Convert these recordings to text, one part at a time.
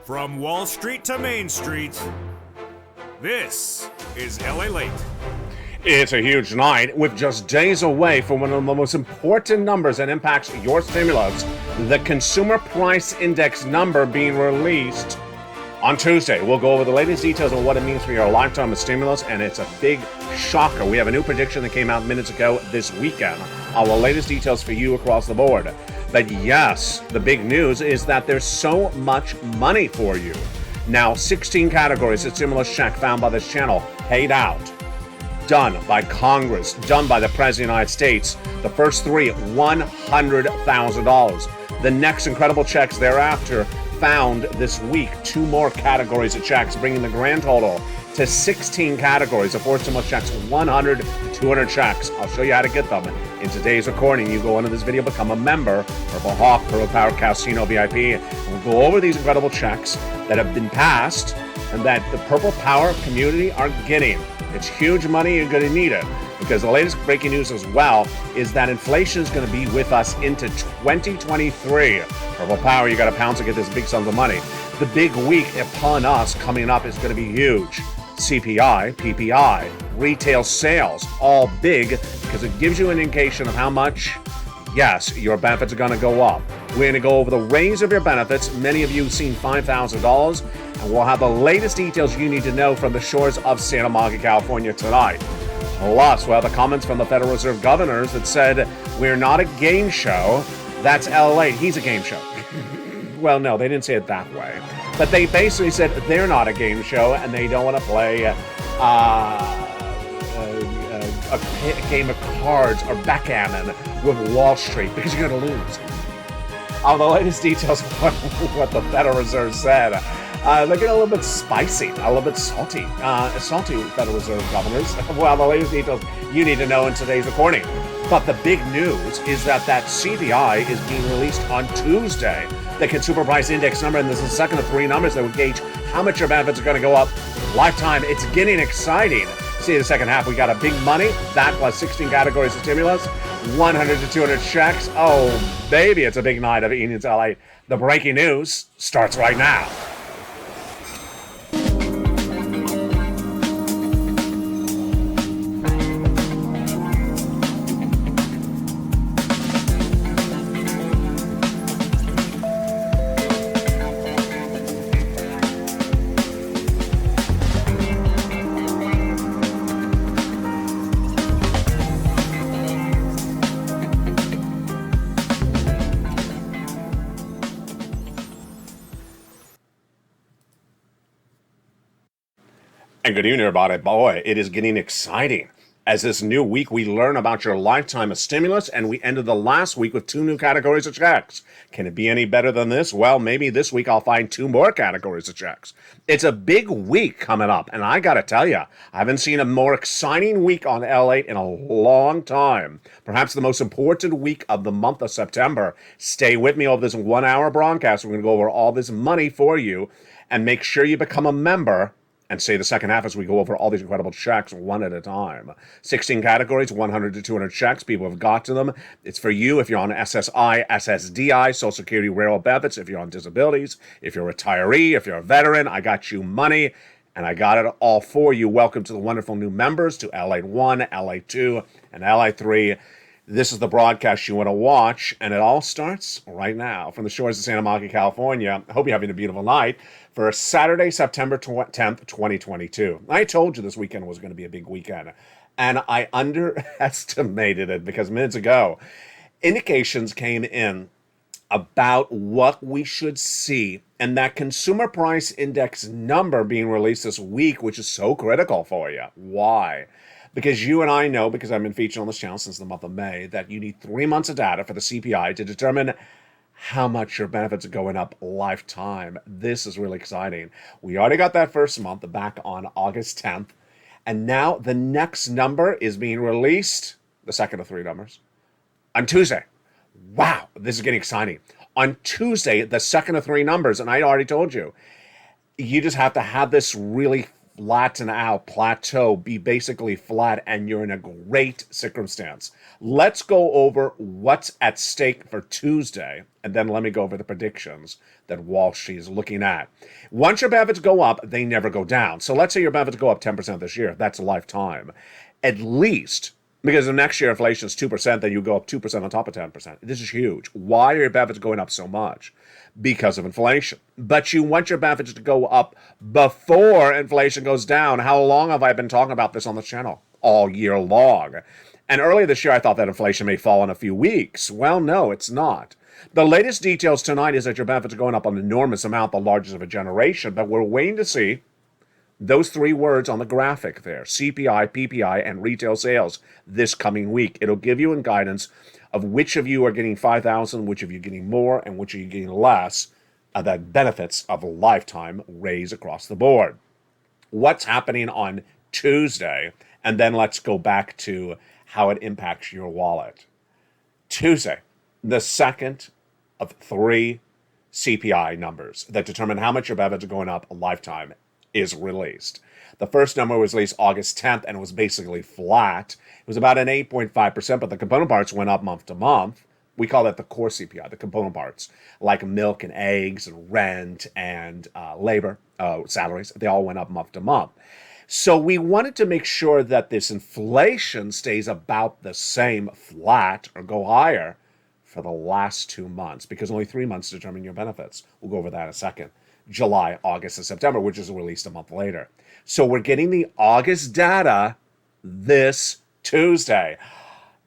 From Wall Street to Main Street, this is LALATE. It's a huge night with just days away from one of the most important numbers that impacts your stimulus, the Consumer Price Index number being released on Tuesday. We'll go over the latest details on what it means for your lifetime of stimulus, and it's a big shocker. We have a new prediction that came out minutes ago this weekend. Our latest details for you across the board. But yes, the big news is that there's so much money for you. Now, 16 categories of stimulus check found by this channel paid out. Done by Congress, done by the President of the United States. The first three, $100,000. The next incredible checks thereafter found this week. Two more categories of checks, bringing the grand total to 16 categories of four stimulus checks, 100 to 200 checks. I'll show you how to get them in today's recording. You go into this video, become a member, Purple Hawk, Purple Power Casino VIP, and we'll go over these incredible checks that have been passed and that the Purple Power community are getting. It's huge money. You're going to need it, because the latest breaking news as well is that inflation is going to be with us into 2023. Purple Power, you got to pounce to get this big sums of money. The big week upon us coming up is going to be huge. CPI, PPI, retail sales, all big, because it gives you an indication of how much, yes, your benefits are going to go up. We're going to go over the range of your benefits. Many of you have seen $5,000, and we'll have the latest details you need to know from the shores of Santa Monica, California tonight. Plus, we'll have the comments from the Federal Reserve governors that said, we're not a game show. That's LA. He's a game show. Well, no, they didn't say it that way. But they basically said they're not a game show and they don't want to play a game of cards or backgammon with Wall Street, because you're going to lose. The latest details of what the Federal Reserve said. They're getting a little bit spicy, a little bit salty. Salty Federal Reserve governors. Well, the latest details you need to know in today's recording. But the big news is that CPI is being released on Tuesday. The Consumer Price Index number, and this is the second of three numbers that will gauge how much your benefits are going to go up lifetime. It's getting exciting. See, in the second half, we got a big money. That plus 16 categories of stimulus, 100 to 200 checks. Oh, baby, it's a big night of Eden's LA. The breaking news starts right now. And good evening, everybody. Boy, it is getting exciting. As this new week, we learn about your lifetime of stimulus, and we ended the last week with two new categories of checks. Can it be any better than this? Well, maybe this week I'll find two more categories of checks. It's a big week coming up, and I got to tell you, I haven't seen a more exciting week on L8 in a long time. Perhaps the most important week of the month of September. Stay with me over this 1 hour broadcast. We're going to go over all this money for you, and make sure you become a member. And say the second half as we go over all these incredible checks one at a time. 16 categories, 100 to 200 checks. People have got to them. It's for you if you're on SSI, SSDI, Social Security Railroad benefits, if you're on disabilities, if you're a retiree, if you're a veteran. I got you money, and I got it all for you. Welcome to the wonderful new members, to LA1, LA2, and LA3. This is the broadcast you want to watch, and it all starts right now from the shores of Santa Monica, California. I hope you're having a beautiful night for Saturday, September 10th, 2022. I told you this weekend was going to be a big weekend, and I underestimated it because minutes ago, indications came in about what we should see, and that Consumer Price Index number being released this week, which is so critical for you. Why? Because you and I know, because I've been featured on this channel since the month of May, that you need 3 months of data for the CPI to determine how much your benefits are going up lifetime. This is really exciting. We already got that first month back on August 10th. And now the next number is being released, the second of three numbers, on Tuesday. Wow, this is getting exciting. On Tuesday, the second of three numbers, and I already told you, you just have to have this really flatten out, plateau, be basically flat, and you're in a great circumstance. Let's go over what's at stake for Tuesday, and then let me go over the predictions that Wall Street is looking at. Once your benefits go up, they never go down. So let's say your benefits go up 10% this year. That's a lifetime. At least, because the next year inflation is 2%, then you go up 2% on top of 10%. This is huge. Why are your benefits going up so much? Because of inflation. But you want your benefits to go up before inflation goes down. How long have I been talking about this on the channel? All year long. And earlier this year, I thought that inflation may fall in a few weeks. Well, no, it's not. The latest details tonight is that your benefits are going up an enormous amount, the largest of a generation, but we're waiting to see those three words on the graphic there, CPI, PPI, and retail sales this coming week. It'll give you guidance of which of you are getting 5,000, which of you are getting more, and which of you are getting less of the benefits of a lifetime raise across the board. What's happening on Tuesday? And then let's go back to how it impacts your wallet. Tuesday, the second of three CPI numbers that determine how much your benefits are going up a lifetime is released. The first number was released August 10th, and it was basically flat. It was about an 8.5%, but the component parts went up month to month. We call that the core CPI, the component parts, like milk and eggs and rent and labor, salaries. They all went up month to month. So we wanted to make sure that this inflation stays about the same, flat, or go higher for the last 2 months, because only 3 months determine your benefits. We'll go over that in a second. July, August, and September, which is released a month later. So we're getting the August data this Tuesday.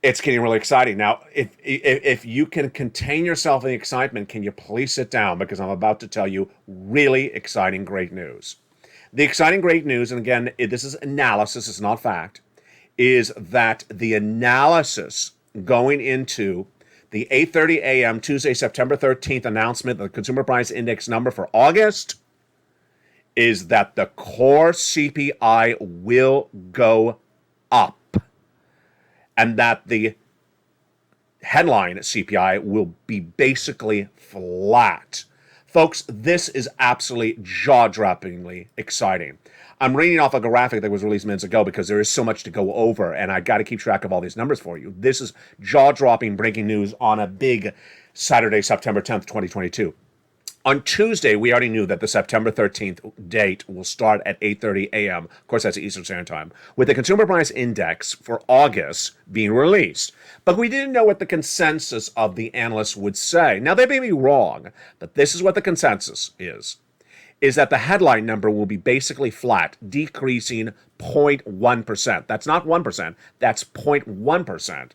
It's getting really exciting. Now, if you can contain yourself in the excitement, can you please sit down? Because I'm about to tell you really exciting, great news. The exciting, great news, and again, this is analysis, it's not fact, is that the analysis going into the 8:30 a.m. Tuesday, September 13th announcement, the Consumer Price Index number for August, is that the core CPI will go up, and that the headline CPI will be basically flat. Folks, this is absolutely jaw-droppingly exciting. I'm reading off a graphic that was released minutes ago because there is so much to go over, and I got to keep track of all these numbers for you. This is jaw-dropping breaking news on a big Saturday, September 10th, 2022. On Tuesday, we already knew that the September 13th date will start at 8:30 a.m. Of course, that's Eastern Standard Time, with the Consumer Price Index for August being released. But we didn't know what the consensus of the analysts would say. Now, they may be wrong, but this is what the consensus is that the headline number will be basically flat, decreasing 0.1%. That's not 1%, that's 0.1%.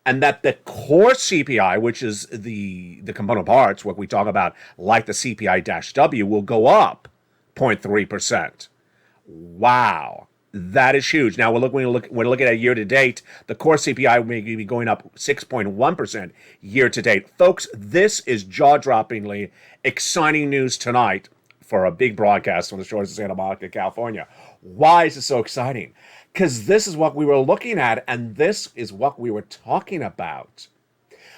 And that the core CPI, which is the component parts, what we talk about, like the CPI-W, will go up 0.3%. Wow, that is huge. Now, when we're looking at year to date, the core CPI may be going up 6.1% year to date. Folks, this is jaw-droppingly exciting news tonight for a big broadcast on the shores of Santa Monica, California. Why is it so exciting? Because this is what we were looking at, and this is what we were talking about.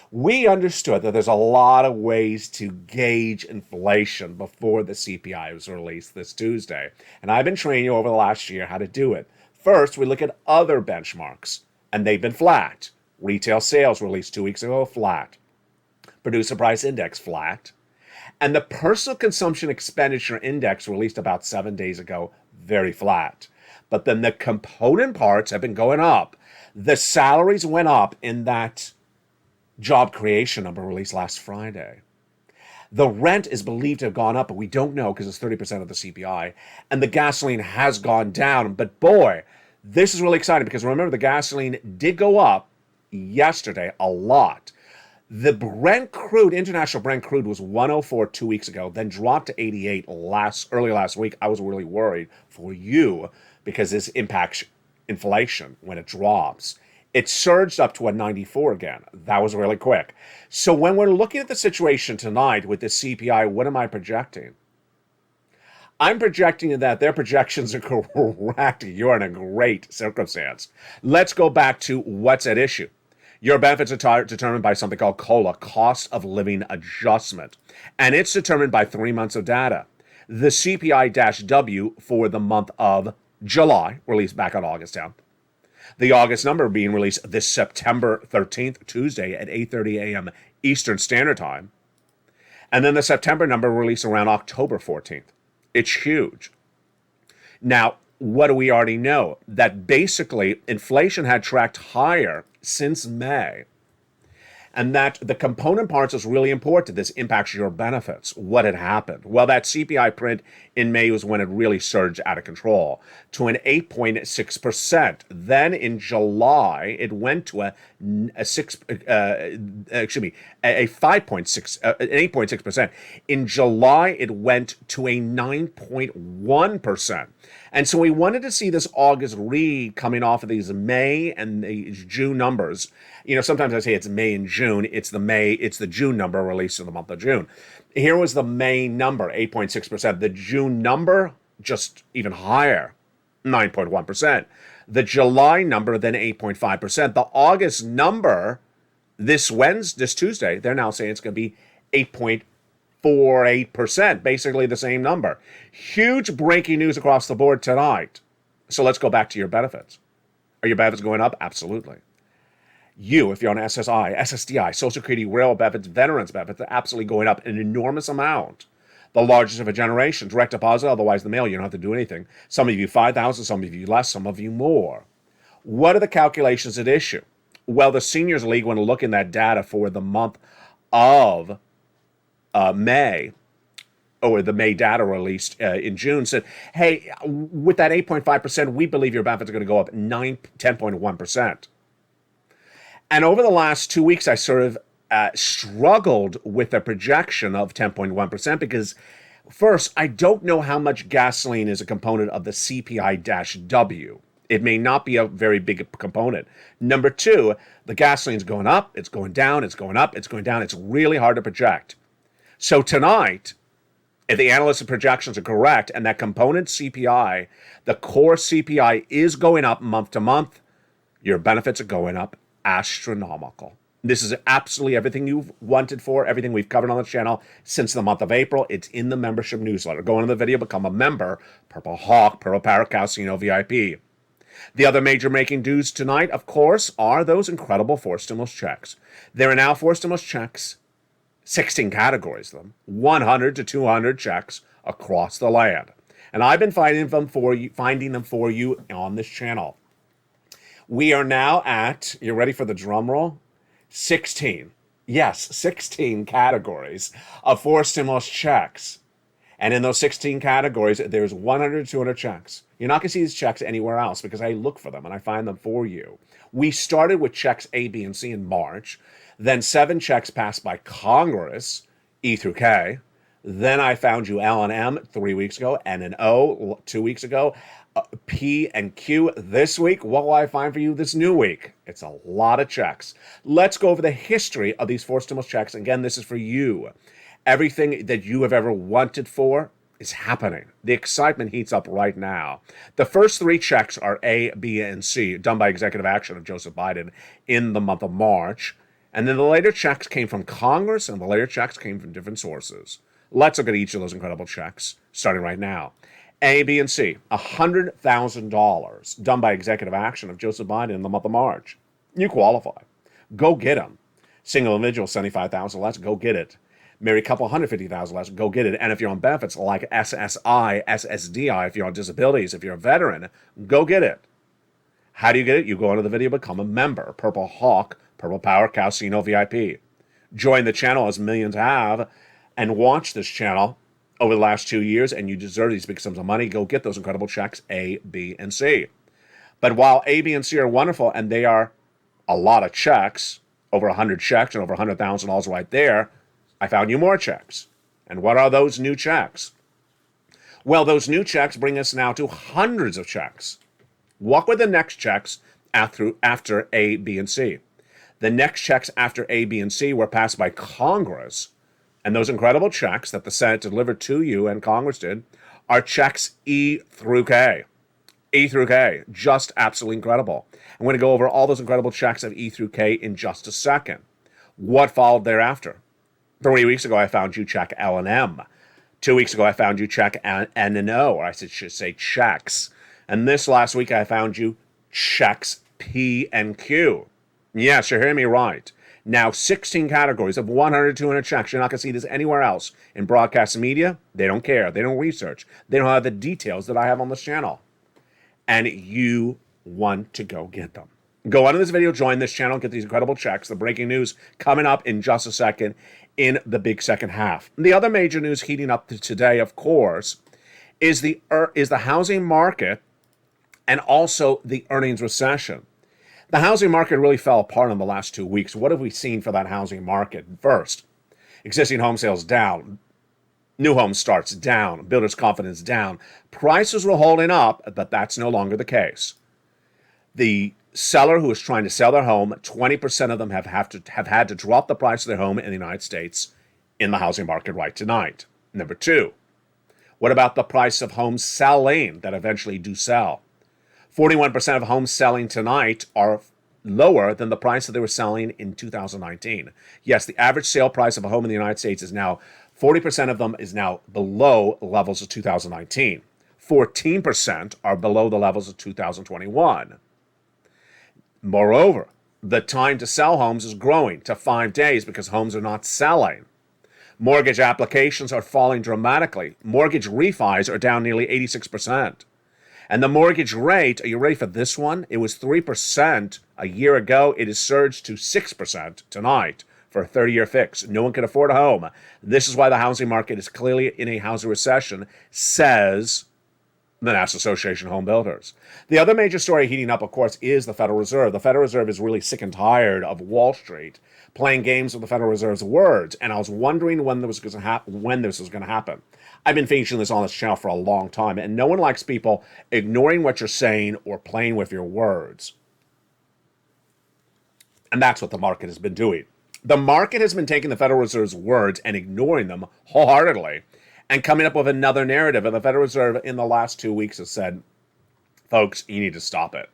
We understood that there's a lot of ways to gauge inflation before the CPI was released this Tuesday. And I've been training you over the last year how to do it. First, we look at other benchmarks, and they've been flat. Retail sales released 2 weeks ago, flat. Producer Price Index, flat. And the Personal Consumption Expenditure Index released about 7 days ago, very flat. But then the component parts have been going up. The salaries went up in that job creation number released last Friday. The rent is believed to have gone up, but we don't know because it's 30% of the CPI. And the gasoline has gone down. But boy, this is really exciting because remember, the gasoline did go up yesterday a lot. The Brent crude, international Brent crude, was 104 2 weeks ago, then dropped to 88 early last week. I was really worried for you because this impacts inflation when it drops. It surged up to a 94 again. That was really quick. So when we're looking at the situation tonight with the CPI, what am I projecting? I'm projecting that their projections are correct. You're in a great circumstance. Let's go back to what's at issue. Your benefits are determined by something called COLA, Cost of Living Adjustment. And it's determined by 3 months of data. The CPI-W for the month of July, released back on August 10th. The August number being released this September 13th, Tuesday at 8:30 a.m. Eastern Standard Time. And then the September number released around October 14th. It's huge. Now, what do we already know? That basically inflation had tracked higher since May. And that the component parts is really important. This impacts your benefits. What had happened? Well, that CPI print in May was when it really surged out of control to an 8.6%. Then in July, it went to a 5.6, an 8.6%. In July, it went to a 9.1%. And so we wanted to see this August read coming off of these May and these June numbers. You know, sometimes I say it's May and June. It's the June number released in the month of June. Here was the May number, 8.6%. The June number, just even higher, 9.1%. The July number, then 8.5%. The August number, this Tuesday, they're now saying it's going to be 8.48%, basically the same number. Huge breaking news across the board tonight. So let's go back to your benefits. Are your benefits going up? Absolutely. You, if you're on SSI, SSDI, Social Security, railroad benefits, veterans benefits, they're absolutely going up an enormous amount. The largest of a generation. Direct deposit, otherwise the mail, you don't have to do anything. Some of you 5,000, some of you less, some of you more. What are the calculations at issue? Well, the Seniors League, when looking at data for the month of May, or the May data released in June, said, hey, with that 8.5%, we believe your benefits are going to go up 10.1%. And over the last 2 weeks, I sort of struggled with a projection of 10.1% because, first, I don't know how much gasoline is a component of the CPI-W. It may not be a very big component. Number two, the gasoline's going up, it's going down, it's going up, it's going down. It's really hard to project. So tonight, if the analysts' projections are correct and that component CPI, the core CPI is going up month to month, your benefits are going up astronomical. This is absolutely everything you've wanted for, everything we've covered on the channel since the month of April. It's in the membership newsletter. Go into the video, become a member. Purple Hawk, Purple Parrot, Calcino VIP. The other major making news tonight, of course, are those incredible 4 stimulus checks. There are now 4 stimulus checks, 16 categories of them, 100 to 200 checks across the land. And I've been finding them for you on this channel. We are now at, you ready for the drum roll? 16. Yes, 16 categories of 4 stimulus checks. And in those 16 categories, there's 100 to 200 checks. You're not going to see these checks anywhere else because I look for them and I find them for you. We started with checks A, B, and C in March. Then 7 checks passed by Congress, E through K. Then I found you L and M 3 weeks ago, N and O 2 weeks ago. P and Q this week. What will I find for you this new week? It's a lot of checks. Let's go over the history of these 4 stimulus checks. Again, this is for you. Everything that you have ever wanted for is happening. The excitement heats up right now. The first 3 checks are A, B, and C, done by executive action of Joseph Biden in the month of March. And then the later checks came from Congress, and the later checks came from different sources. Let's look at each of those incredible checks, starting right now. A, B, and C, $100,000 done by executive action of Joseph Biden in the month of March. You qualify. Go get them. Single individual, $75,000 less, go get it. Married couple, $150,000 less, go get it. And if you're on benefits like SSI, SSDI, if you're on disabilities, if you're a veteran, go get it. How do you get it? You go into the video, become a member. Purple Hawk, Purple Power, Calcino VIP. Join the channel as millions have and watch this channel over the last 2 years, and you deserve these big sums of money. Go get those incredible checks, A, B, and C. But while A, B, and C are wonderful, and they are a lot of checks, over 100 checks and over $100,000 right there, I found you more checks. And what are those new checks? Well, those new checks bring us now to hundreds of checks. What were the next checks after A, B, and C? The next checks after A, B, and C were passed by Congress. And those incredible checks that the Senate delivered to you and Congress did are checks E through K. E through K. Just absolutely incredible. I'm going to go over all those incredible checks of E through K in just a second. What followed thereafter? 3 weeks ago, I found you check L and M. 2 weeks ago, I found you check N and O, or I should say checks. And this last week, I found you checks P and Q. Yes, you're hearing me right. Now, 16 categories of 100 to 200 checks. You're not going to see this anywhere else in broadcast media. They don't care. They don't research. They don't have the details that I have on this channel. And you want to go get them. Go on to this video, join this channel, get these incredible checks. The breaking news coming up in just a second in the big second half. The other major news heating up to today, of course, is the housing market and also the earnings recession. The housing market really fell apart in the last 2 weeks. What have we seen for that housing market? First, existing home sales down. New home starts down. Builders' confidence down. Prices were holding up, but that's no longer the case. The seller who is trying to sell their home, 20% of them have had to drop the price of their home in the United States in the housing market right tonight. Number two, what about the price of homes selling that eventually do sell? 41% of homes selling tonight are lower than the price that they were selling in 2019. Yes, the average sale price of a home in the United States is now, 40% of them is now below levels of 2019. 14% are below the levels of 2021. Moreover, the time to sell homes is growing to 5 days because homes are not selling. Mortgage applications are falling dramatically. Mortgage refis are down nearly 86%. And the mortgage rate, are you ready for this one? It was 3% a year ago. It has surged to 6% tonight for a 30-year fix. No one can afford a home. This is why the housing market is clearly in a housing recession, says the National Association of Home Builders. The other major story heating up, of course, is the Federal Reserve. The Federal Reserve is really sick and tired of Wall Street playing games with the Federal Reserve's words, and I was wondering when this was going to happen. I've been featuring this on this channel for a long time, and no one likes people ignoring what you're saying or playing with your words. And that's what the market has been doing. The market has been taking the Federal Reserve's words and ignoring them wholeheartedly and coming up with another narrative. And the Federal Reserve in the last 2 weeks has said, folks, you need to stop it.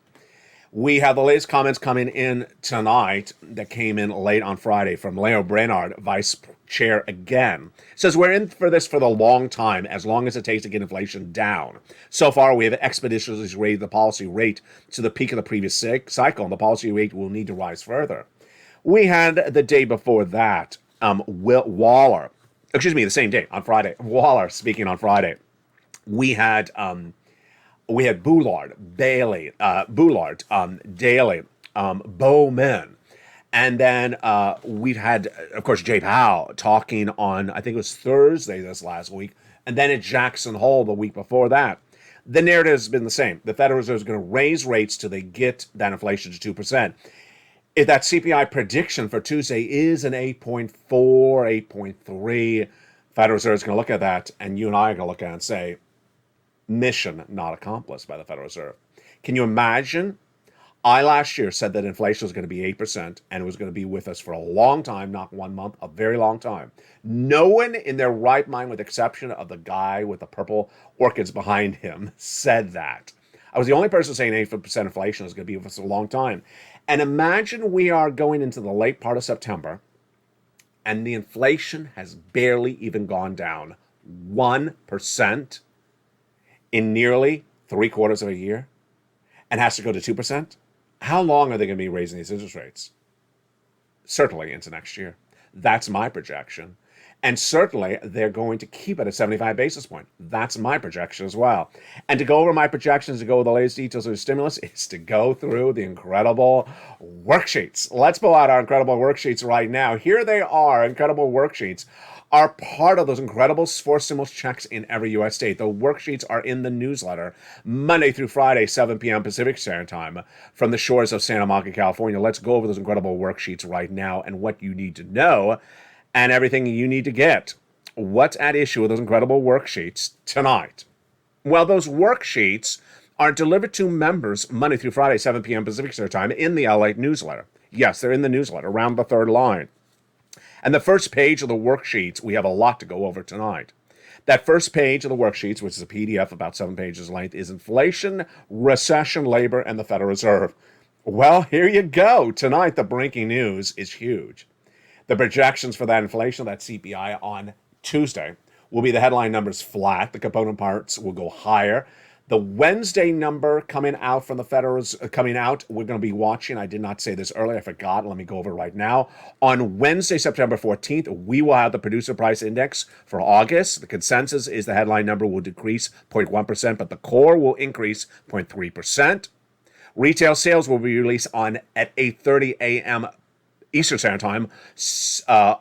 We have the latest comments coming in tonight that came in late on Friday from Leo Brainard, Vice Chair again. Says, we're in for this for the long time, as long as it takes to get inflation down. So far, we have expeditiously raised the policy rate to the peak of the previous cycle, and the policy rate will need to rise further. We had the day before that, Waller, the same day on Friday, Waller speaking on Friday. We had Boulard, Daly, Bowman. And then we've had, of course, Jay Powell talking on, I think it was Thursday this last week, and then at Jackson Hole the week before that. The narrative has been the same. The Federal Reserve is going to raise rates till they get that inflation to 2%. If that CPI prediction for Tuesday is an 8.4, 8.3, Federal Reserve is going to look at that, and you and I are going to look at it and say, mission not accomplished by the Federal Reserve. Can you imagine? I last year said that inflation was going to be 8% and it was going to be with us for a long time, not 1 month, a very long time. No one in their right mind, with the exception of the guy with the purple orchids behind him, said that. I was the only person saying 8% inflation was going to be with us a long time. And imagine we are going into the late part of September and the inflation has barely even gone down 1% in nearly 3/4 of a year and has to go to 2%. How long are they going to be raising these interest rates? Certainly into next year. That's my projection. And certainly they're going to keep it at 75 basis points. That's my projection as well. And to go over my projections, to go over the latest details of the stimulus, is to go through the incredible worksheets. Let's pull out our incredible worksheets right now. Here they are. Incredible worksheets are part of those incredible 4 stimulus checks in every U.S. state. The worksheets are in the newsletter Monday through Friday, 7 p.m. Pacific Standard Time from the shores of Santa Monica, California. Let's go over those incredible worksheets right now and what you need to know and everything you need to get. What's at issue with those incredible worksheets tonight? Well, those worksheets are delivered to members Monday through Friday, 7 p.m. Pacific Standard Time in the LALATE newsletter. Yes, they're in the newsletter, around the third line. And the first page of the worksheets, we have a lot to go over tonight. That first page of the worksheets, which is a PDF about 7 pages length, is inflation, recession, labor, and the Federal Reserve. Well, here you go. Tonight, the breaking news is huge. The projections for that inflation, that CPI on Tuesday, will be the headline numbers flat. The component parts will go higher. The Wednesday number coming out from the Federals coming out, we're going to be watching. I did not say this earlier. I forgot. Let me go over it right now. On Wednesday, September 14th, we will have the producer price index for August. The consensus is the headline number will decrease 0.1%, but the core will increase 0.3%. Retail sales will be released on at 8:30 a.m. Eastern Standard Time,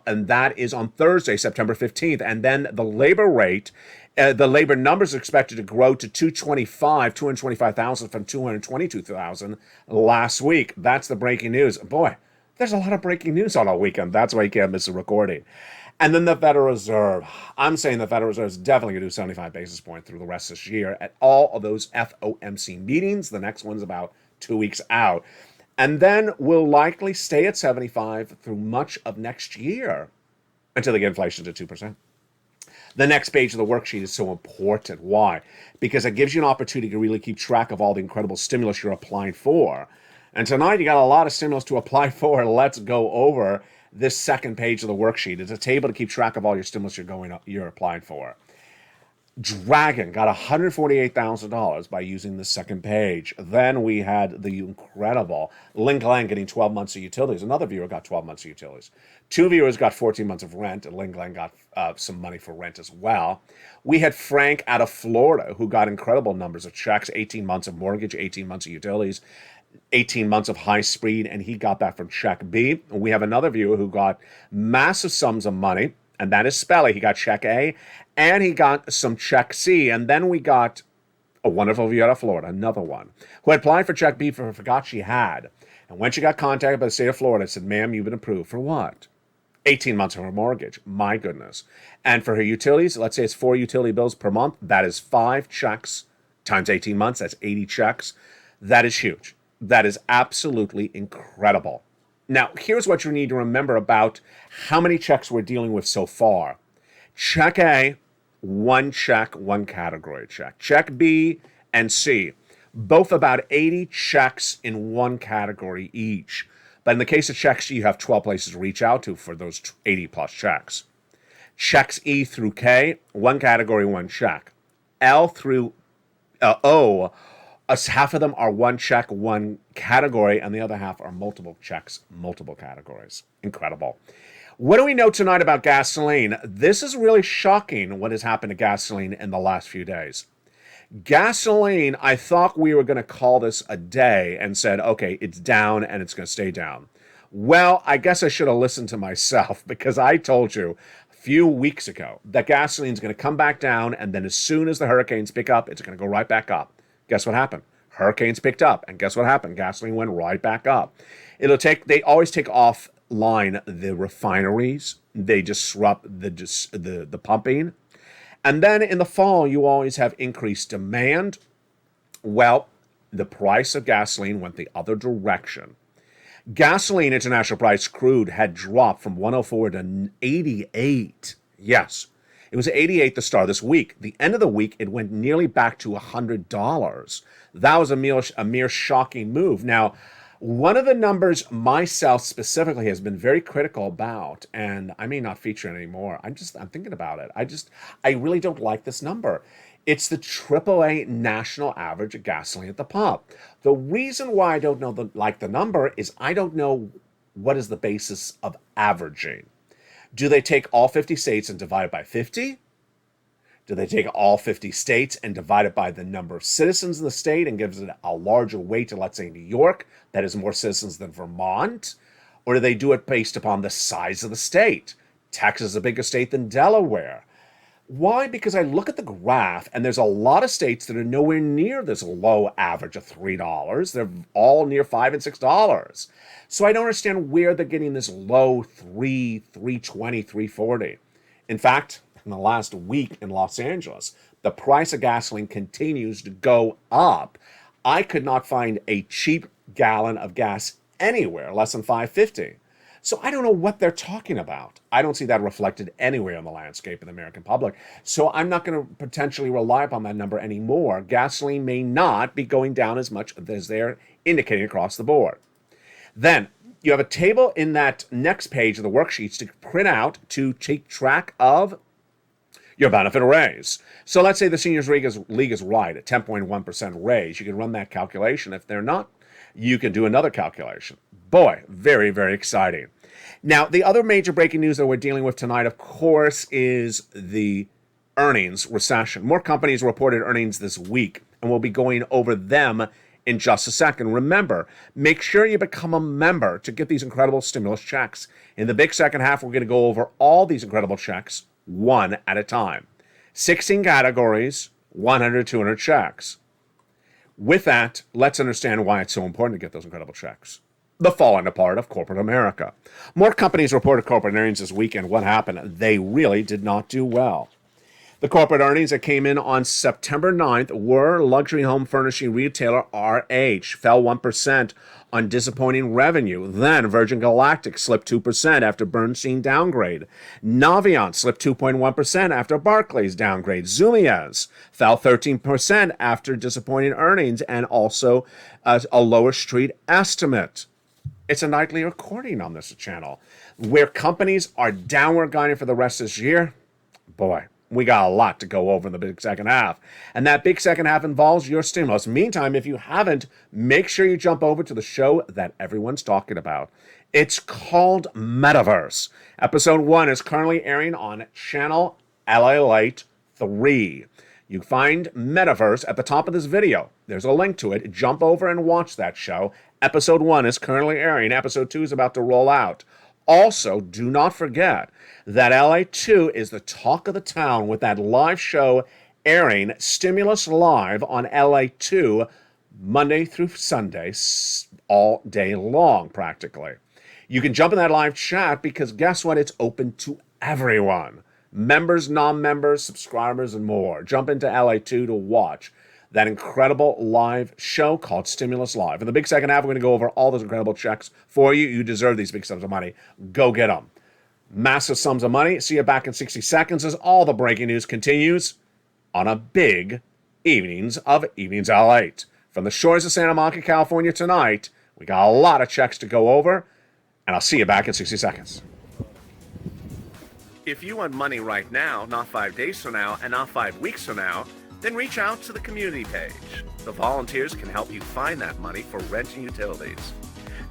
and that is on Thursday, September 15th. And then the labor rate, the labor numbers are expected to grow to 225,000 from 222,000 last week. That's the breaking news. Boy, there's a lot of breaking news on a weekend. That's why you can't miss a recording. And then the Federal Reserve. I'm saying the Federal Reserve is definitely going to do 75 basis points through the rest of this year at all of those FOMC meetings. The next one's about 2 weeks out. And then we'll likely stay at 75 through much of next year until they get inflation to 2%. The next page of the worksheet is so important. Why? Because it gives you an opportunity to really keep track of all the incredible stimulus you're applying for. And tonight you got a lot of stimulus to apply for. Let's go over this second page of the worksheet. It's a table to keep track of all your stimulus you're applying for. Dragon got $148,000 by using the second page. Then we had the incredible Ling Lang getting 12 months of utilities. Another viewer got 12 months of utilities. Two viewers got 14 months of rent, and Ling Lang got some money for rent as well. We had Frank out of Florida, who got incredible numbers of checks, 18 months of mortgage, 18 months of utilities, 18 months of high speed, and he got that from check B. We have another viewer who got massive sums of money, and that is Spelly. He got check A, and he got some check C. And then we got a wonderful viewer out of Florida, another one, who had applied for check B but forgot she had. And when she got contacted by the state of Florida, it said, ma'am, you've been approved for what? 18 months of her mortgage. My goodness. And for her utilities, let's say it's 4 utility bills per month. That is 5 checks times 18 months. That's 80 checks. That is huge. That is absolutely incredible. Now, here's what you need to remember about how many checks we're dealing with so far. Check A, 1 check, 1 category check. Check B and C, both about 80 checks in 1 category each. But in the case of check C, you have 12 places to reach out to for those 80 plus checks. Checks E through K, 1 category, 1 check. L through O, half of them are 1 check, 1 category, and the other half are multiple checks, multiple categories. Incredible. What do we know tonight about gasoline? This is really shocking what has happened to gasoline in the last few days. Gasoline, I thought we were going to call this a day and said, okay, it's down and it's going to stay down. Well, I guess I should have listened to myself because I told you a few weeks ago that gasoline is going to come back down, and then as soon as the hurricanes pick up, it's going to go right back up. Guess what happened? Hurricanes picked up, and guess what happened? Gasoline went right back up. They always take offline the refineries. They disrupt the pumping. And then in the fall, you always have increased demand. Well, the price of gasoline went the other direction. Gasoline international price crude had dropped from 104 to 88. Yes. It was 88 the start of this week. The end of the week, it went nearly back to $100. That was a mere shocking move. Now, one of the numbers myself specifically has been very critical about, and I may not feature it anymore. I'm thinking about it. I really don't like this number. It's the AAA national average of gasoline at the pump. The reason why I don't like the number is I don't know what is the basis of averaging. Do they take all 50 states and divide it by 50? Do they take all 50 states and divide it by the number of citizens in the state and gives it a larger weight to, let's say, New York, that has more citizens than Vermont? Or do they do it based upon the size of the state? Texas is a bigger state than Delaware. Why? Because I look at the graph, and there's a lot of states that are nowhere near this low average of $3. They're all near $5 and $6. So I don't understand where they're getting this low $3, $3.20, $3.40. In fact, in the last week in Los Angeles, the price of gasoline continues to go up. I could not find a cheap gallon of gas anywhere less than $5.50. So I don't know what they're talking about. I don't see that reflected anywhere in the landscape of the American public. So I'm not going to potentially rely upon that number anymore. Gasoline may not be going down as much as they're indicating across the board. Then you have a table in that next page of the worksheets to print out to take track of your benefit raise. So let's say the seniors league is wide at 10.1% raise. You can run that calculation. If they're not, you can do another calculation. Boy, very, very exciting. Now, the other major breaking news that we're dealing with tonight, of course, is the earnings recession. More companies reported earnings this week, and we'll be going over them in just a second. Remember, make sure you become a member to get these incredible stimulus checks. In the big second half, we're going to go over all these incredible checks one at a time. 16 categories, 100, 200 checks. With that, let's understand why it's so important to get those incredible checks. The falling apart of corporate America. More companies reported corporate earnings this weekend. What happened? They really did not do well. The corporate earnings that came in on September 9th were luxury home furnishing retailer RH, fell 1% on disappointing revenue. Then Virgin Galactic slipped 2% after Bernstein downgrade. Navient slipped 2.1% after Barclays downgrade. Zumiez fell 13% after disappointing earnings and also a lower street estimate. It's a nightly recording on this channel. Where companies are downward guiding for the rest of this year, boy, we got a lot to go over in the big second half. And that big second half involves your stimulus. Meantime, if you haven't, make sure you jump over to the show that everyone's talking about. It's called Metaverse. Episode 1 is currently airing on channel LALATE 3. You find Metaverse at the top of this video. There's a link to it. Jump over and watch that show. Episode 1 is currently airing. Episode 2 is about to roll out. Also, do not forget that LA2 is the talk of the town with that live show airing Stimulus Live on LA2 Monday through Sunday, all day long practically. You can jump in that live chat because guess what? It's open to everyone. Members, non-members, subscribers, and more. Jump into LA2 to watch that incredible live show called Stimulus Live. In the big second half, we're going to go over all those incredible checks for you. You deserve these big sums of money. Go get them. Massive sums of money. See you back in 60 seconds as all the breaking news continues on a big Evenings LATE. From the shores of Santa Monica, California tonight, we got a lot of checks to go over, and I'll see you back in 60 seconds. If you want money right now, not 5 days from now, and not 5 weeks from now, then reach out to the community page. The volunteers can help you find that money for rent and utilities.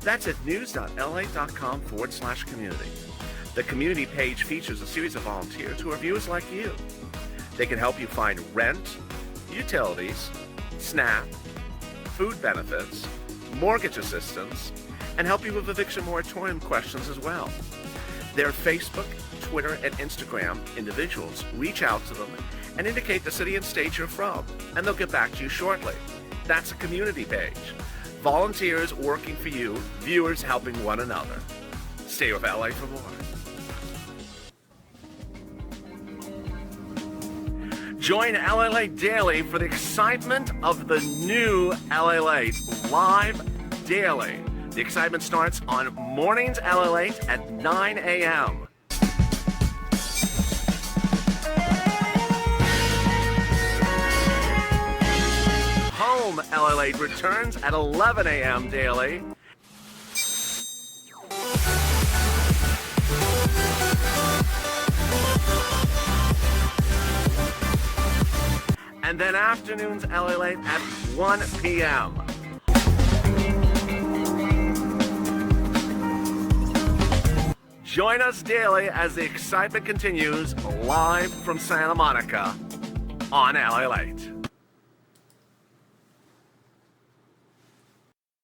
That's at news.la.com/community. The community page features a series of volunteers who are viewers like you. They can help you find rent, utilities, SNAP, food benefits, mortgage assistance, and help you with eviction moratorium questions as well. Their Facebook, Twitter, and Instagram individuals reach out to them and indicate the city and state you're from, and they'll get back to you shortly. That's a community page. Volunteers working for you, viewers helping one another. Stay with LA for more. Join LALATE Daily for the excitement of the new LALATE Live Daily. The excitement starts on mornings LALATE at 9 a.m. Home LALATE returns at 11 a.m. daily. And then afternoons LALATE at 1 p.m. Join us daily as the excitement continues live from Santa Monica on LALATE.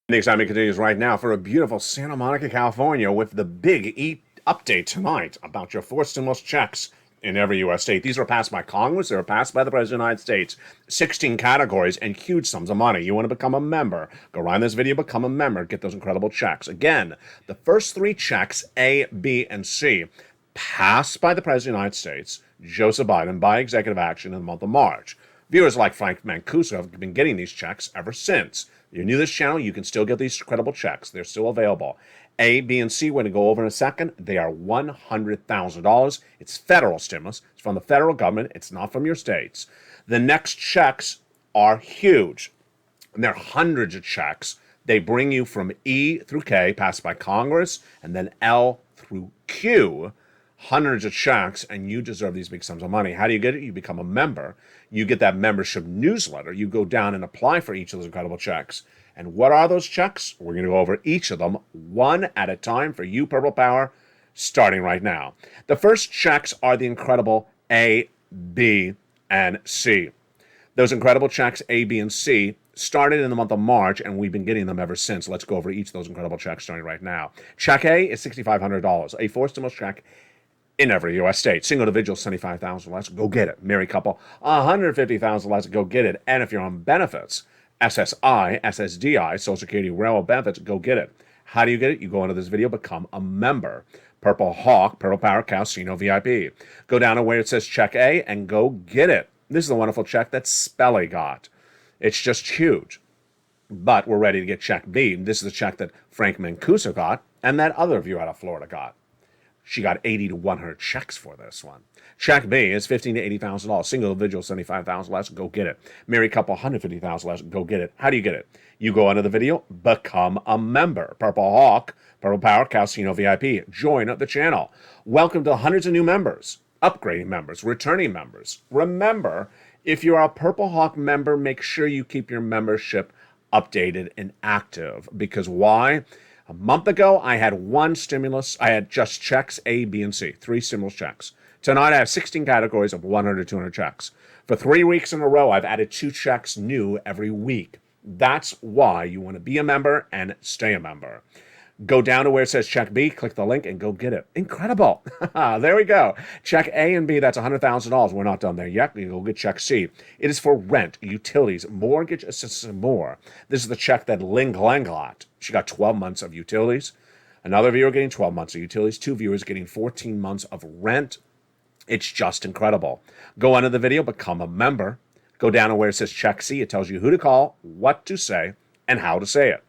The excitement continues right now for a beautiful Santa Monica, California, with the big update tonight about your 4 stimulus checks in every U.S. state. These were passed by Congress. They were passed by the President of the United States. 16 categories and huge sums of money. You want to become a member, go around this video, become a member, get those incredible checks. Again, the first 3 checks, A, B, and C, passed by the President of the United States, Joseph Biden, by executive action in the month of March. Viewers like Frank Mancuso have been getting these checks ever since. You're new to this channel, you can still get these incredible checks. They're still available. A, B, and C, we're going to go over in a second. They are $100,000. It's federal stimulus. It's from the federal government. It's not from your states. The next checks are huge. And there are hundreds of checks. They bring you from E through K, passed by Congress, and then L through Q. hundreds of checks, and you deserve these big sums of money. How do you get it? You become a member. You get that membership newsletter. You go down and apply for each of those incredible checks. And what are those checks? We're going to go over each of them one at a time for you, Purple Power, starting right now. The first checks are the incredible A, B, and C. Those incredible checks A, B, and C started in the month of March, and we've been getting them ever since. Let's go over each of those incredible checks starting right now. Check A is $6,500, a forced stimulus check in every U.S. state. Single individual, $75,000 less, go get it. Married couple, $150,000 less, go get it. And if you're on benefits, SSI, SSDI, Social Security Railroad benefits, go get it. How do you get it? You go into this video, become a member. Purple Hawk, Purple Power Casino VIP. Go down to where it says check A and go get it. This is the wonderful check that Spelly got. It's just huge. But we're ready to get check B. This is the check that Frank Mancuso got and that other viewer out of Florida got. She got 80 to 100 checks for this one. Check B is $15,000 to $80,000. Single individual, $75,000 less, go get it. Married couple, $150,000 less, go get it. How do you get it? You go under the video, become a member. Purple Hawk, Purple Power Casino VIP. Join the channel. Welcome to hundreds of new members, upgrading members, returning members. Remember, if you're a Purple Hawk member, make sure you keep your membership updated and active. Because why? A month ago, I had one stimulus. I had just checks A, B, and C, 3 stimulus checks. Tonight, I have 16 categories of 100 to 200 checks. For 3 weeks in a row, I've added 2 checks new every week. That's why you want to be a member and stay a member. Go down to where it says check B, click the link, and go get it. Incredible. There we go. Check A and B, that's $100,000. We're not done there yet. You go get check C. It is for rent, utilities, mortgage assistance, and more. This is the check that Ling Glang got. She got 12 months of utilities. Another viewer getting 12 months of utilities. 2 viewers getting 14 months of rent. It's just incredible. Go under the video, become a member. Go down to where it says check C. It tells you who to call, what to say, and how to say it.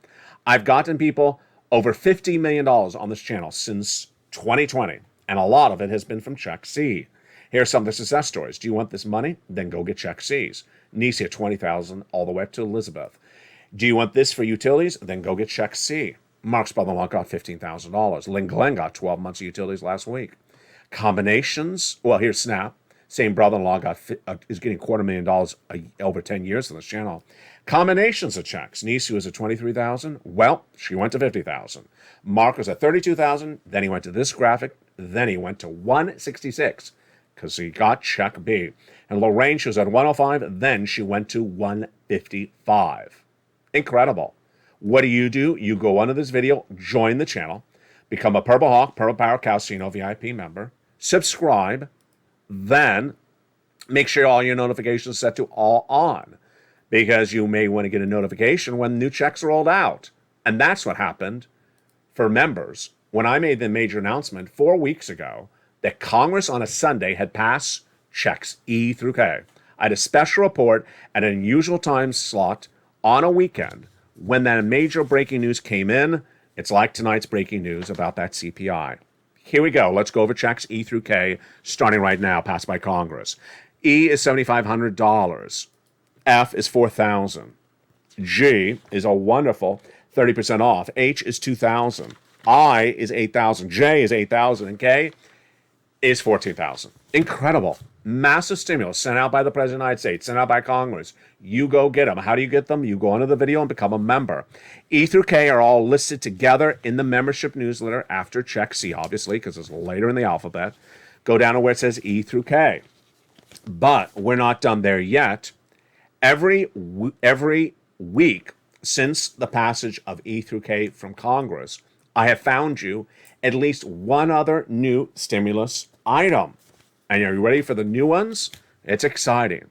I've gotten people over $50 million on this channel since 2020, and a lot of it has been from check C. Here's some of the success stories. Do you want this money? Then go get check C's. Nisia, $20,000, all the way up to Elizabeth. Do you want this for utilities? Then go get check C. Mark's brother-in-law got $15,000. Ling Glenn got 12 months of utilities last week. Combinations, well, here's Snap. Same brother-in-law is getting $250,000 over 10 years on this channel. Combinations of checks. Nisu was at $23,000. Well, she went to $50,000. Mark was at $32,000. Then he went to this graphic. Then he went to $166 because he got check B. And Lorraine, she was at $105. Then she went to $155. Incredible. What do? You go under this video, join the channel, become a Purple Hawk, Purple Power Casino VIP member, subscribe, then make sure all your notifications are set to all on, because you may want to get a notification when new checks are rolled out. And that's what happened for members when I made the major announcement 4 weeks ago that Congress on a Sunday had passed checks E through K. I had a special report at an unusual time slot on a weekend when that major breaking news came in. It's like tonight's breaking news about that CPI. Here we go. Let's go over checks E through K, starting right now, passed by Congress. E is $7,500. F is $4,000. G is a wonderful 30% off. H is $2,000. I is $8,000. J is $8,000. And K is $14,000. Incredible. Massive stimulus sent out by the President of the United States, sent out by Congress. You go get them. How do you get them? You go under the video and become a member. E through K are all listed together in the membership newsletter after check C, obviously, because it's later in the alphabet. Go down to where it says E through K. But we're not done there yet. Every week since the passage of E through K from Congress, I have found you at least one other new stimulus item. And are you ready for the new ones? It's exciting.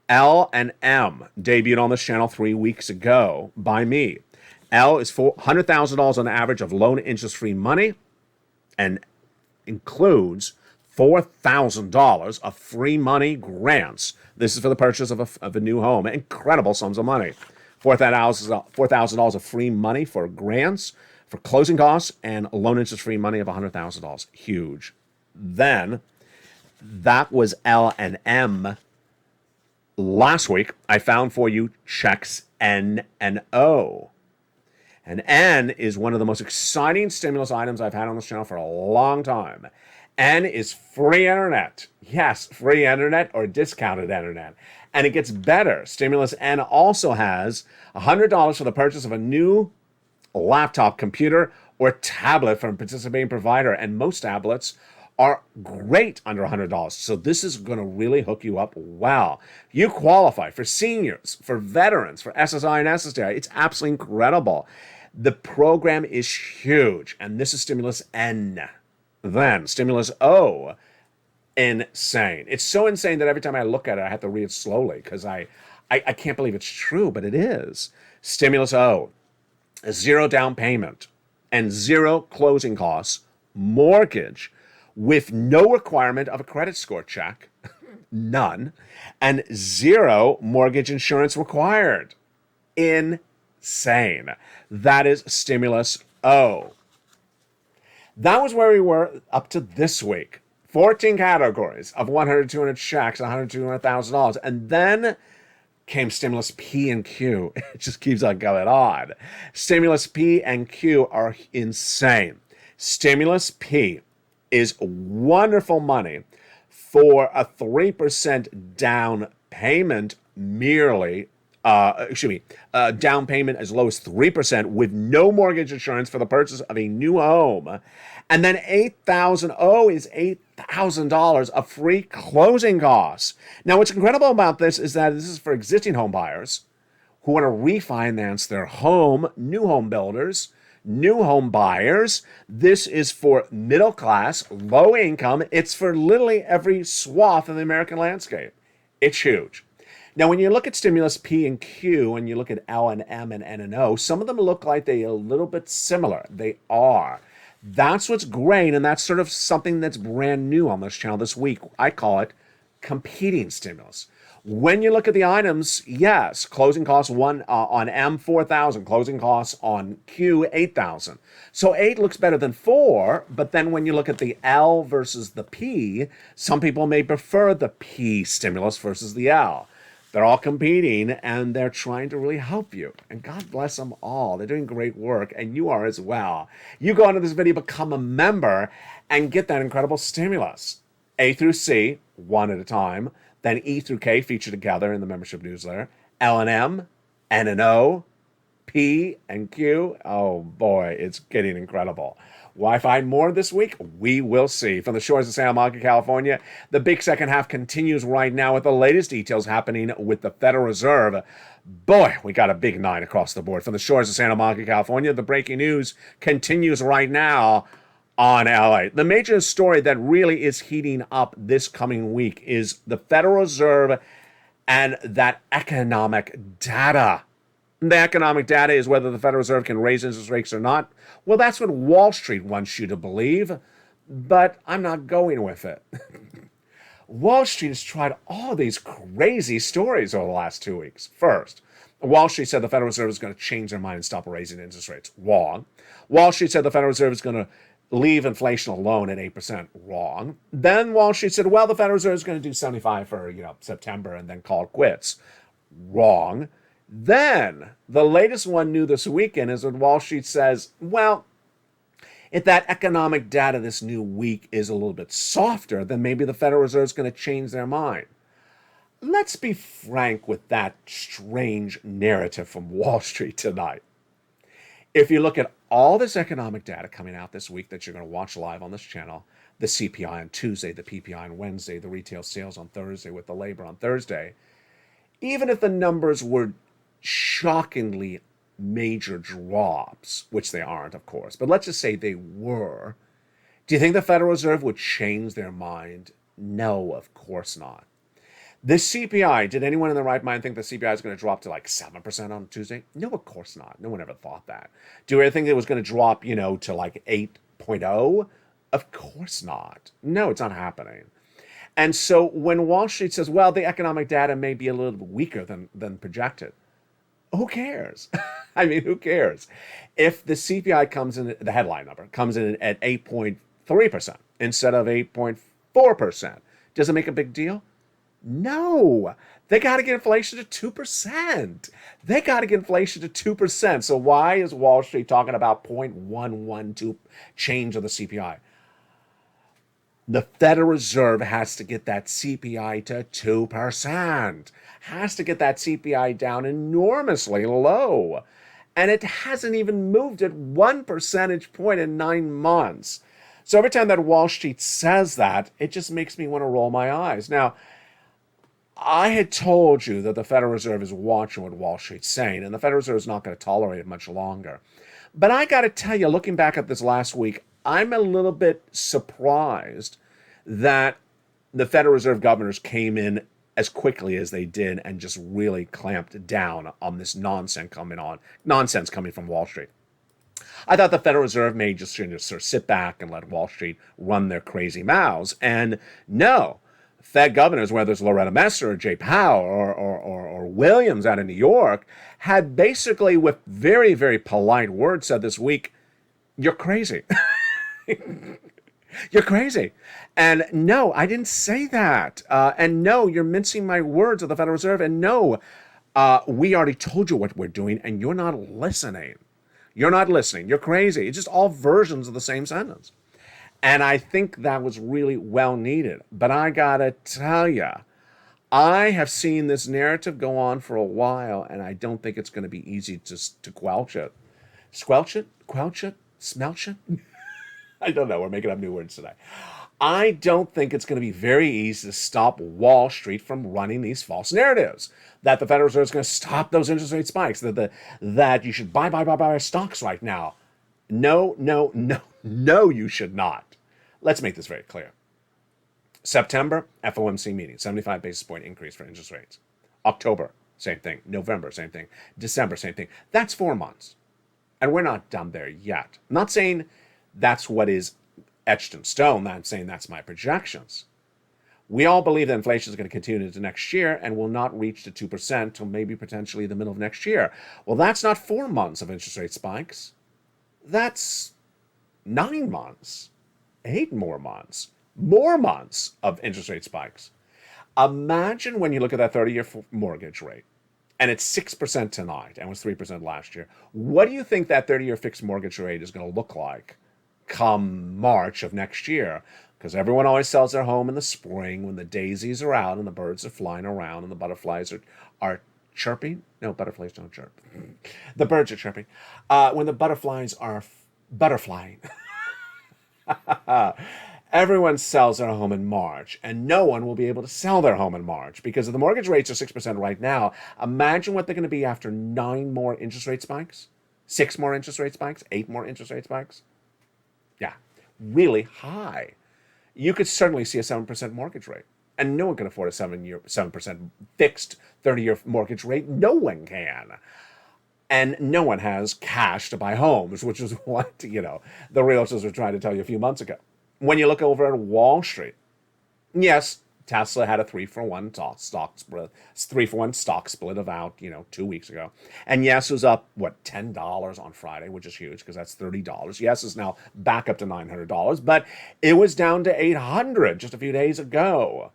L and M debuted on this channel 3 weeks ago by me. L is $100,000 on average of loan interest-free money and includes $4,000 of free money grants. This is for the purchase of a new home. Incredible sums of money. $4,000 of free money for grants, for closing costs, and loan interest-free money of $100,000. Huge. Then, that was L and M. Last week, I found for you checks N and O. And N is one of the most exciting stimulus items I've had on this channel for a long time. N is free internet. Yes, free internet or discounted internet. And it gets better. Stimulus N also has $100 for the purchase of a new laptop, computer, or tablet from a participating provider. And most tablets are great under $100. So this is going to really hook you up well. You qualify for seniors, for veterans, for SSI and SSDI. It's absolutely incredible. The program is huge. And this is Stimulus N. Then Stimulus O. Insane. It's so insane that every time I look at it, I have to read it slowly because I can't believe it's true, but it is. Stimulus O. 0 down payment and 0 closing costs, mortgage with no requirement of a credit score check, none, and 0 mortgage insurance required. Insane. That is Stimulus O. That was where we were up to this week. 14 categories of 100, 200 checks, $100,000 to $200,000. And then came Stimulus P and Q. It just keeps on going on. Stimulus P and Q are insane. Stimulus P is wonderful money for a 3% down payment merely. Down payment as low as 3% with no mortgage insurance for the purchase of a new home. And then $8,000 is $8,000 of free closing costs. Now, what's incredible about this is that this is for existing home buyers who want to refinance their home, new home builders, new home buyers. This is for middle class, low income. It's for literally every swath of the American landscape. It's huge. Now, when you look at Stimulus P and Q, and you look at L and M and N and O, some of them look like they're a little bit similar. They are. That's what's great, and that's sort of something that's brand new on this channel this week. I call it competing stimulus. When you look at the items, yes, closing costs on M, 4,000, closing costs on Q, 8,000. So 8 looks better than 4, but then when you look at the L versus the P, some people may prefer the P stimulus versus the L. They're all competing, and they're trying to really help you. And God bless them all. They're doing great work, and you are as well. You go into this video, become a member, and get that incredible stimulus. A through C, one at a time. Then E through K feature together in the membership newsletter. L and M, N and O, P and Q. Oh boy, it's getting incredible. Why find more this week? We will see. From the shores of Santa Monica, California, the big second half continues right now with the latest details happening with the Federal Reserve. Boy, we got a big night across the board. From the shores of Santa Monica, California, the breaking news continues right now on LA. The major story that really is heating up this coming week is the Federal Reserve and that economic data. The economic data is whether the Federal Reserve can raise interest rates or not. Well, that's what Wall Street wants you to believe, but I'm not going with it. Wall Street has tried all these crazy stories over the last 2 weeks. First, Wall Street said the Federal Reserve is going to change their mind and stop raising interest rates. Wrong. Wall Street said the Federal Reserve is going to leave inflation alone at 8%. Wrong. Then Wall Street said, well, the Federal Reserve is going to do 75 for September and then call it quits. Wrong. Then, the latest one new this weekend is when Wall Street says, well, if that economic data this new week is a little bit softer, then maybe the Federal Reserve is going to change their mind. Let's be frank with that strange narrative from Wall Street tonight. If you look at all this economic data coming out this week that you're going to watch live on this channel, the CPI on Tuesday, the PPI on Wednesday, the retail sales on Thursday with the labor on Thursday, even if the numbers were shockingly major drops, which they aren't, of course, but let's just say they were, do you think the Federal Reserve would change their mind? No, of course not. The CPI, did anyone in their right mind think the CPI is going to drop to like 7% on Tuesday? No, of course not. No one ever thought that. Do you ever think it was going to drop, to like 8.0? Of course not. No, it's not happening. And so when Wall Street says, well, the economic data may be a little bit weaker than projected, who cares? I mean, who cares? If the CPI comes in, the headline number comes in at 8.3% instead of 8.4%, does it make a big deal? No. They got to get inflation to 2%. They got to get inflation to 2%. So why is Wall Street talking about 0.112 change of the CPI? The Federal Reserve has to get that CPI to 2%, has to get that CPI down enormously low. And it hasn't even moved it 1 percentage point in 9 months. So every time that Wall Street says that, it just makes me want to roll my eyes. Now, I had told you that the Federal Reserve is watching what Wall Street's saying, and the Federal Reserve is not going to tolerate it much longer. But I got to tell you, looking back at this last week, I'm a little bit surprised that the Federal Reserve governors came in as quickly as they did and just really clamped down on this nonsense coming from Wall Street. I thought the Federal Reserve may just sort of sit back and let Wall Street run their crazy mouths. And no, Fed governors, whether it's Loretta Mester or Jay Powell or Williams out of New York, had basically, with very, very polite words, said this week, "You're crazy." You're crazy. And no, I didn't say that. And no, you're mincing my words of the Federal Reserve. And no, we already told you what we're doing, and you're not listening. You're not listening. You're crazy. It's just all versions of the same sentence. And I think that was really well needed. But I gotta tell you, I have seen this narrative go on for a while, and I don't think it's going to be easy to quelch it. Squelch it? Quelch it? Smelch it? I don't know. We're making up new words today. I don't think it's going to be very easy to stop Wall Street from running these false narratives that the Federal Reserve is going to stop those interest rate spikes, that you should buy stocks right now. No, you should not. Let's make this very clear. September, FOMC meeting, 75 basis point increase for interest rates. October, same thing. November, same thing. December, same thing. That's 4 months. And we're not done there yet. I'm not saying that's what is etched in stone. I'm saying that's my projections. We all believe that inflation is going to continue into next year and will not reach the 2% until maybe potentially the middle of next year. Well, that's not 4 months of interest rate spikes. That's 9 months, 8 more months of interest rate spikes. Imagine when you look at that 30-year mortgage rate, and it's 6% tonight and was 3% last year. What do you think that 30-year fixed mortgage rate is going to look like come March of next year? Because everyone always sells their home in the spring when the daisies are out and the birds are flying around and the butterflies are chirping. No, butterflies don't chirp. The birds are chirping. When the butterflies are butterflying. Everyone sells their home in March, and no one will be able to sell their home in March because if the mortgage rates are 6% right now, imagine what they're going to be after 9 more interest rate spikes, 6 more interest rate spikes, 8 more interest rate spikes. Yeah, really high. You could certainly see a 7% mortgage rate, and no one can afford a 7% fixed 30-year mortgage rate. No one can. And no one has cash to buy homes, which is what, the realtors were trying to tell you a few months ago. When you look over at Wall Street, yes, Tesla had a 3-for-1 stock split about 2 weeks ago, and yes, it was up $10 on Friday, which is huge because that's $30. Yes, it's now back up to $900, but it was down to $800 just a few days ago.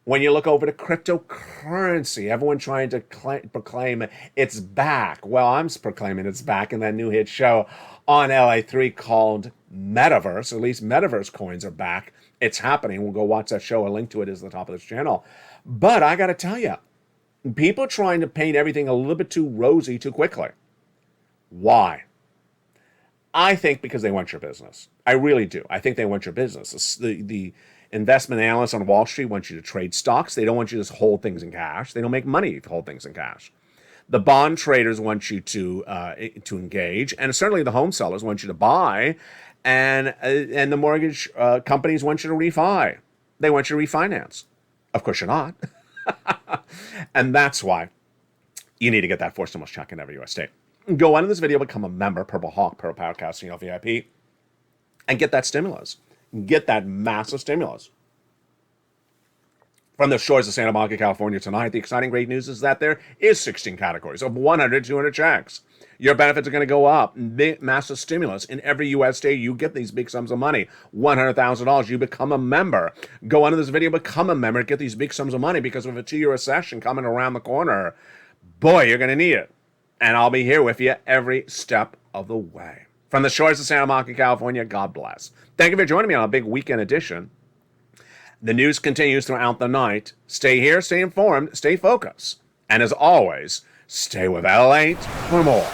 When you look over to cryptocurrency, everyone trying to proclaim it's back. Well, I'm proclaiming it's back in that new hit show on LA3 called Metaverse. At least Metaverse coins are back. It's happening. We'll go watch that show. A link to it is at the top of this channel. But I got to tell you, people trying to paint everything a little bit too rosy too quickly. Why? I think because they want your business. I really do. I think they want your business. The investment analysts on Wall Street want you to trade stocks. They don't want you to just hold things in cash. They don't make money to hold things in cash. The bond traders want you to engage, and certainly the home sellers want you to buy, and the mortgage companies want you to refi. They want you to refinance. Of course, you're not, and that's why you need to get that 4 stimulus check in every U.S. state. Go on in this video, become a member, Purple Hawk, Purple Powercasting VIP, and get that stimulus. Get that massive stimulus. From the shores of Santa Monica, California tonight, the exciting great news is that there is 16 categories of 100, 200 checks. Your benefits are going to go up. Massive stimulus. In every U.S. state, you get these big sums of money. $100,000. You become a member. Go on in this video, become a member, get these big sums of money because of a 2-year recession coming around the corner. Boy, you're going to need it. And I'll be here with you every step of the way. From the shores of Santa Monica, California, God bless. Thank you for joining me on a big weekend edition. The news continues throughout the night. Stay here, stay informed, stay focused. And as always, stay with LALATE for more.